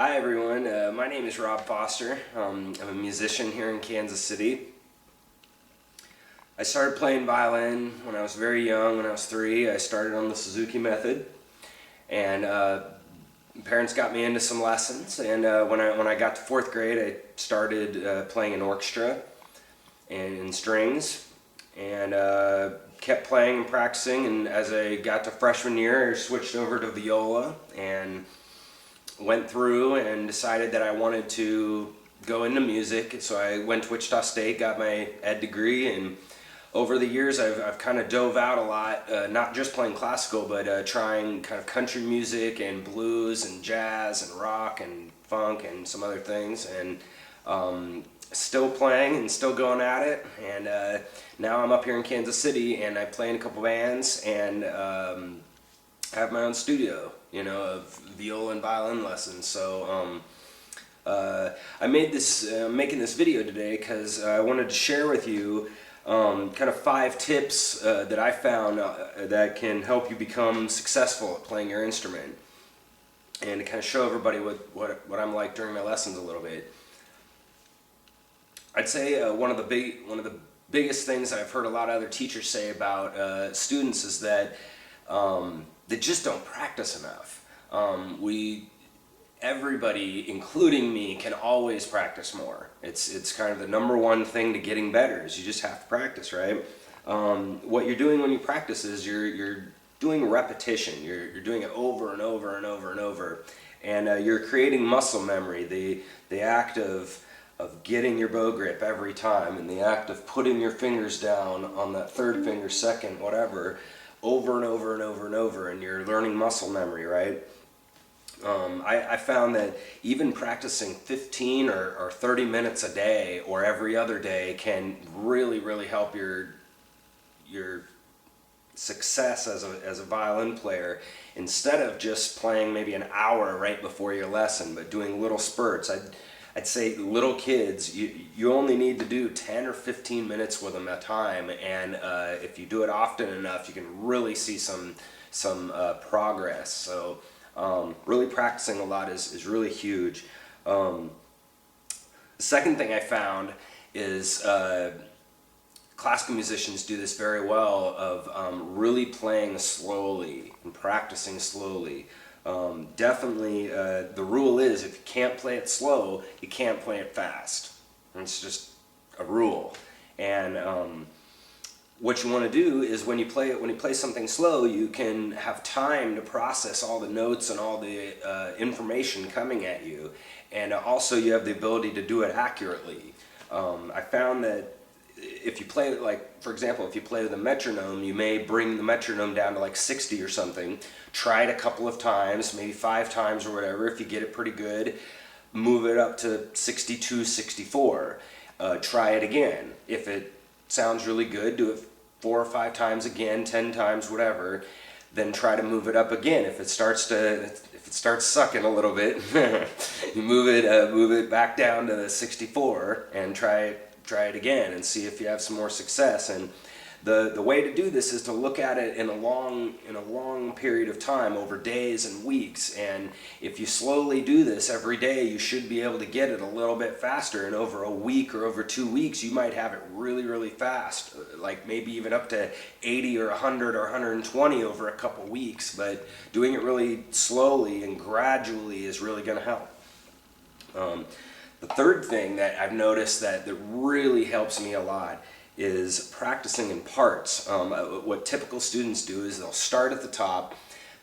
Hi everyone, my name is Rob Foster. I'm a musician here in Kansas City. I started playing violin when I was very young, when I was 3. I started on the Suzuki method, and parents got me into some lessons, and when I got to 4th grade I started playing in orchestra and in strings, and kept playing and practicing, and as I got to freshman year I switched over to viola and went through and decided that I wanted to go into music. So I went to Wichita State, got my ed degree, and over the years I've kind of dove out a lot, not just playing classical, but trying kind of country music and blues and jazz and rock and funk and some other things, and still playing and still going at it. And now I'm up here in Kansas City and I play in a couple bands and have my own studio, of viola and violin lessons. So I made this, making this video today because I wanted to share with you kind of 5 tips that I found that can help you become successful at playing your instrument, and to kind of show everybody what I'm like during my lessons a little bit. I'd say one of the biggest things that I've heard a lot of other teachers say about students is that they just don't practice enough. Everybody, including me, can always practice more. It's kind of the #1 thing to getting better, is you just have to practice, right? What you're doing when you practice is you're doing repetition. You're doing it over and over and over and over, and you're creating muscle memory. The act of getting your bow grip every time, and the act of putting your fingers down on that 3rd finger, 2nd, whatever, over and over and over and over, and you're learning muscle memory, right? I found that even practicing 15 or 30 minutes a day or every other day can really help your success as a violin player, instead of just playing maybe an hour right before your lesson, but doing little spurts. I'd say little kids, you only need to do 10 or 15 minutes with them at a time, and if you do it often enough, you can really see some progress. So really practicing a lot is really huge. The second thing I found is classical musicians do this very well, of really playing slowly and practicing slowly. Definitely the rule is, if you can't play it slow, you can't play it fast. It's just a rule. And what you want to do is, when you play something slow, you can have time to process all the notes and all the information coming at you, and also you have the ability to do it accurately. I found that if you play, like, for example, if you play with a metronome, you may bring the metronome down to like 60 or something. Try it a couple of times, maybe 5 times or whatever. If you get it pretty good, move it up to 62, 64. Try it again. If it sounds really good, do it 4 or 5 times again, 10 times, whatever. Then try to move it up again. If it starts sucking a little bit, you move it back down to the 64 and try it again and see if you have some more success. And the way to do this is to look at it in a long period of time, over days and weeks. And if you slowly do this every day, you should be able to get it a little bit faster. And over a week or over 2 weeks, you might have it really fast, like maybe even up to 80 or 100 or 120 over a couple weeks. But doing it really slowly and gradually is really going to help. The third thing that I've noticed that really helps me a lot is practicing in parts. What typical students do is they'll start at the top,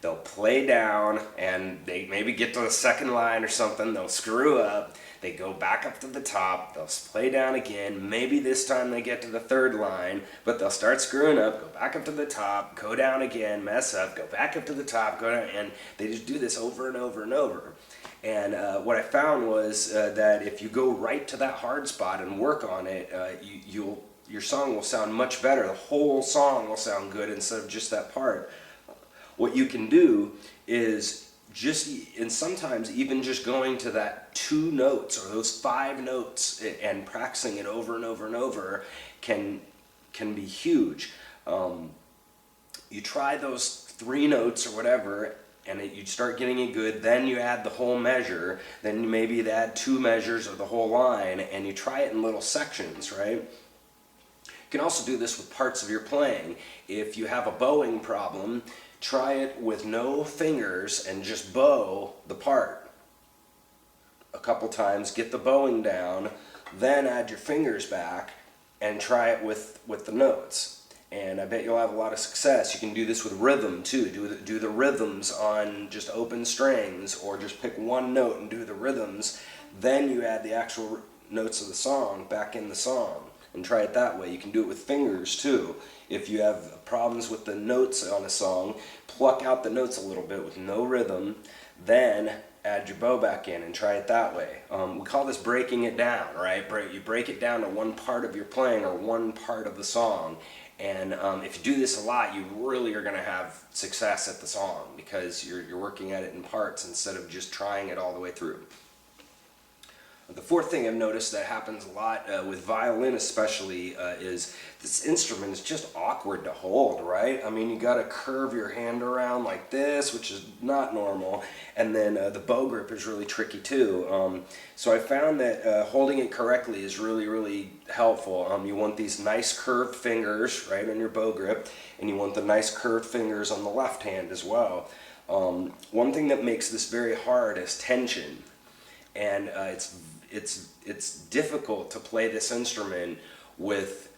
they'll play down, and they maybe get to the 2nd line or something, they'll screw up, they go back up to the top, they'll play down again, maybe this time they get to the 3rd line, but they'll start screwing up, go back up to the top, go down again, mess up, go back up to the top, go down, and they just do this over and over and over. And what I found was that if you go right to that hard spot and work on it, your song will sound much better. The whole song will sound good instead of just that part. What you can do is and sometimes even just going to that 2 notes or those 5 notes and practicing it over and over and over can be huge. You try those 3 notes or whatever and you start getting it good, then you add the whole measure, then you maybe add 2 measures of the whole line, and you try it in little sections, right? You can also do this with parts of your playing. If you have a bowing problem, try it with no fingers and just bow the part a couple times, get the bowing down, then add your fingers back and try it with the notes. And I bet you'll have a lot of success. You can do this with rhythm too. Do the rhythms on just open strings, or just pick one note and do the rhythms. Then you add the actual notes of the song back in the song and try it that way. You can do it with fingers too. If you have problems with the notes on a song, pluck out the notes a little bit with no rhythm, then add your bow back in and try it that way. We call this breaking it down, right? You break it down to one part of your playing or one part of the song. And if you do this a lot, you really are going to have success at the song, because you're working at it in parts instead of just trying it all the way through. The fourth thing I've noticed that happens a lot with violin especially is this instrument is just awkward to hold, right? I mean, you got to curve your hand around like this, which is not normal, and then the bow grip is really tricky too. So I found that holding it correctly is really, really helpful. You want these nice curved fingers right on your bow grip, and you want the nice curved fingers on the left hand as well. One thing that makes this very hard is tension, and it's difficult to play this instrument with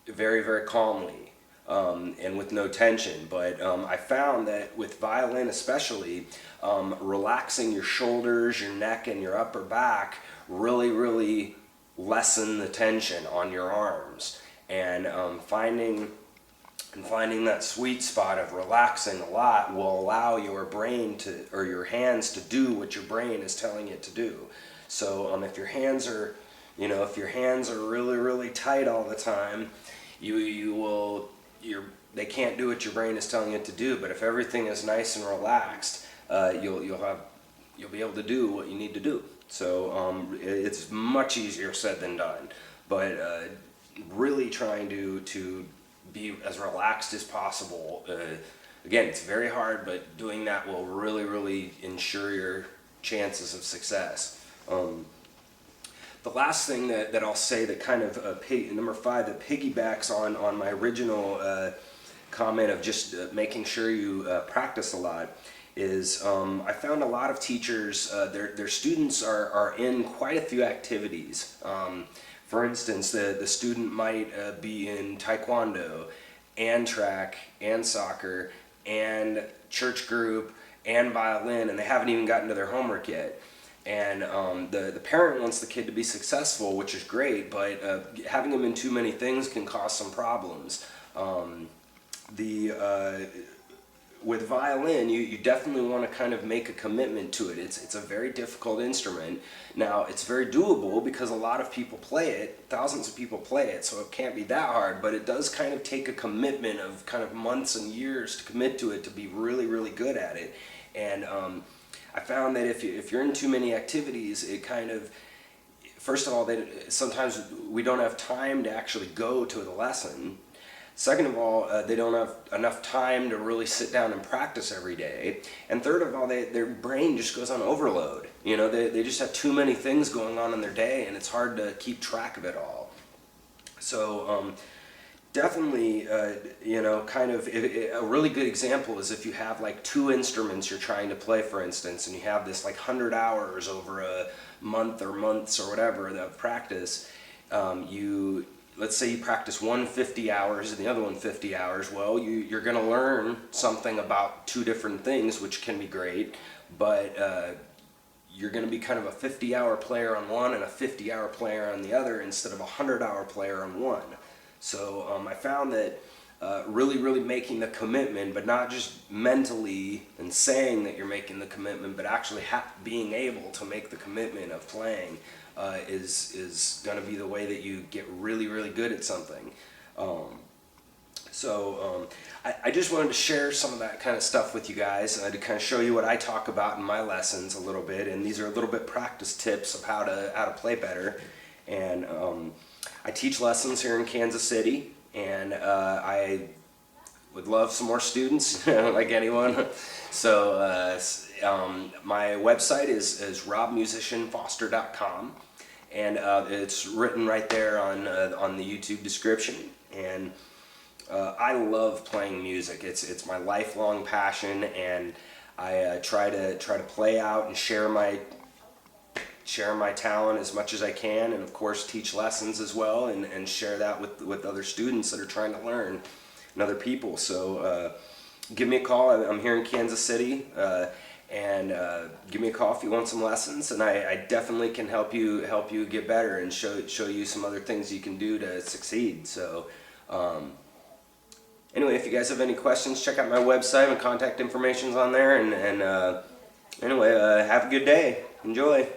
very, very calmly and with no tension. But I found that with violin especially, relaxing your shoulders, your neck, and your upper back really, really lessen the tension on your arms. And finding that sweet spot of relaxing a lot will allow your brain to, or your hands to do what your brain is telling it to do. So if your hands are, if your hands are really, really tight all the time, they can't do what your brain is telling it to do. But if everything is nice and relaxed, you'll be able to do what you need to do. So it's much easier said than done. But really trying to be as relaxed as possible. Again, it's very hard, but doing that will really, really ensure your chances of success. The last thing that I'll say that kind of number 5 that piggybacks on my original comment of just making sure you practice a lot is I found a lot of teachers, their students are in quite a few activities. For instance, the student might be in taekwondo and track and soccer and church group and violin, and they haven't even gotten to their homework yet. And the parent wants the kid to be successful, which is great, but having them in too many things can cause some problems. With violin, you definitely want to kind of make a commitment to it. It's a very difficult instrument. Now, it's very doable because a lot of people play it, thousands of people play it, so it can't be that hard, but it does kind of take a commitment of kind of months and years to commit to it to be really, really good at it. And I found that if you're in too many activities, it kind of, first of all, sometimes we don't have time to actually go to the lesson. Second of all, they don't have enough time to really sit down and practice every day. And third of all, their brain just goes on overload. They just have too many things going on in their day, and it's hard to keep track of it all. So definitely, kind of a really good example is if you have like 2 instruments you're trying to play, for instance, and you have this like 100 hours over a month or months or whatever of practice. Let's say you practice one 50 hours and the other one 50 hours. Well, you're going to learn something about 2 different things, which can be great, but you're going to be kind of a 50-hour player on one and a 50-hour player on the other instead of a 100-hour player on one. So I found that really, really making the commitment, but not just mentally and saying that you're making the commitment, but actually being able to make the commitment of playing is going to be the way that you get really, really good at something. I just wanted to share some of that kind of stuff with you guys to kind of show you what I talk about in my lessons a little bit, and these are a little bit practice tips of how to play better. And I teach lessons here in Kansas City, and I would love some more students, like anyone. So my website is robmusicianfoster.com, and it's written right there on the YouTube description. And I love playing music. It's my lifelong passion, and I try to play out and share my talent as much as I can, and of course teach lessons as well, and share that with other students that are trying to learn and other people. So give me a call. I'm here in Kansas City, and give me a call if you want some lessons, and I definitely can help you get better and show you some other things you can do to succeed. So anyway, if you guys have any questions, check out my website. My contact information's on there, and anyway, have a good day. Enjoy.